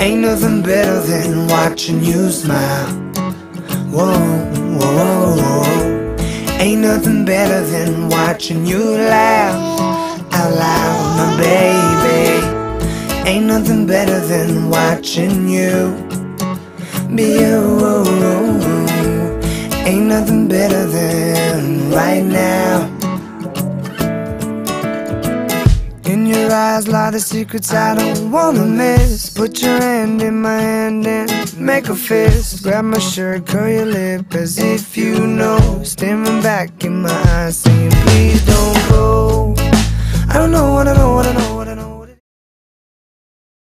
Ain't nothing better than watching you smile. Whoa, whoa, whoa, whoa. Ain't nothing better than watching you laugh out loud, my baby. Ain't nothing better than watching you be you. Ain't nothing better than right now. In your eyes lie the secrets I don't wanna miss. Put your hand in my hand and make a fist. Grab my shirt, curl your lip as if you know. Staring back in my eyes saying please don't go. I don't know, I don't know, I don't know.